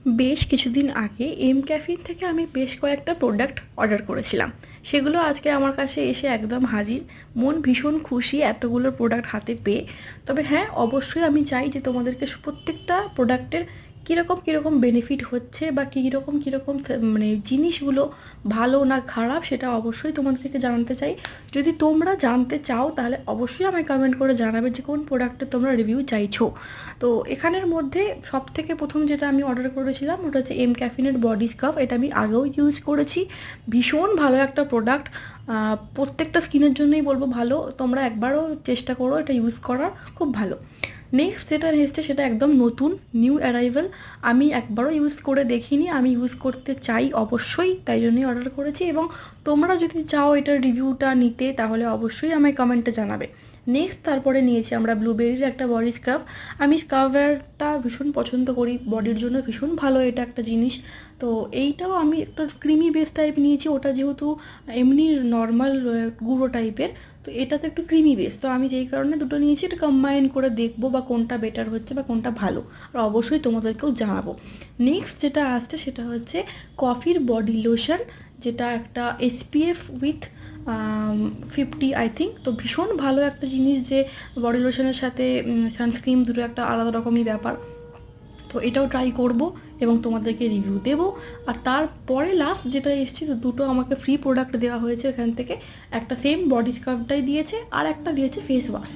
বেশ কিছুদিন আগে এম ক্যাফিন থেকে আমি বেশ কয়েকটা প্রোডাক্ট অর্ডার করেছিলাম। সেগুলো আজকে আমার কাছে এসে একদম হাজির। মন ভীষণ খুশি এতগুলো প্রোডাক্ট হাতে পেয়ে। তবে হ্যাঁ, অবশ্যই আমি চাই যে তোমাদেরকে প্রত্যেকটা প্রোডাক্টের কীরকম কীরকম বেনিফিট হচ্ছে বা কীরকম কীরকম মানে জিনিসগুলো ভালো না খারাপ সেটা অবশ্যই তোমাদেরকে জানাতে চাই। যদি তোমরা জানতে চাও তাহলে অবশ্যই আমায় কমেন্ট করে জানাবে যে কোন প্রোডাক্টের তোমরা রিভিউ চাইছো। তো এখানের মধ্যে সবথেকে প্রথম যেটা আমি অর্ডার করেছিলাম ওটা হচ্ছে এম ক্যাফিনের বডি স্কাব। এটা আমি আগেও ইউজ করেছি, ভীষণ ভালো একটা প্রোডাক্ট। প্রত্যেকটা স্কিনের জন্যই বলবো ভালো, তোমরা একবারও চেষ্টা করো এটা ইউজ করার, খুব ভালো। নেক্সট যেটা এসছে সেটা একদম নতুন, নিউ অ্যারাইভেল। আমি একবারও ইউজ করে দেখিনি, আমি ইউজ করতে চাই অবশ্যই, তাই জন্যই অর্ডার করেছি। এবং তোমরা যদি চাও এটার রিভিউটা নিতে তাহলে অবশ্যই আমায় কমেন্টে জানাবে। নেক্সট তারপরে নিয়েছি আমরা ব্লুবেরির একটা বডি স্ক্রাব। আমি স্ক্রাবারটা ভীষণ পছন্দ করি, বডির জন্য ভীষণ ভালো এটা একটা জিনিস। তো এইটাও আমি একটা ক্রিমি বেস টাইপ নিয়েছি, ওটা যেহেতু এমনি নর্মাল গুঁড়ো টাইপের, তো এটাতে একটু ক্রিমি বেস, তো আমি যেই কারণে দুটো নিয়েছি এটা কম্বাইন করে দেখবো বা কোনটা বেটার হচ্ছে বা কোনটা ভালো, আর অবশ্যই তোমাদেরকেও জানাবো। নেক্সট যেটা আসছে সেটা হচ্ছে কফির বডি লোশন, যেটা একটা এসপিএফ উইথ 50 আই থিঙ্ক। তো ভীষণ ভালো একটা জিনিস যে বডি লোশনের সাথে সানস্ক্রিন দুটো একটা আলাদা রকমই ব্যাপার। তো এটাও ট্রাই করব এবং তোমাদেরকে রিভিউ দেবো। আর তারপরে লাস্ট যেটা এসেছি, তো দুটো আমাকে ফ্রি প্রোডাক্ট দেওয়া হয়েছে এখান থেকে। একটা সেম বডি স্ক্রাবটাই দিয়েছে আর একটা দিয়েছে ফেস ওয়াশ।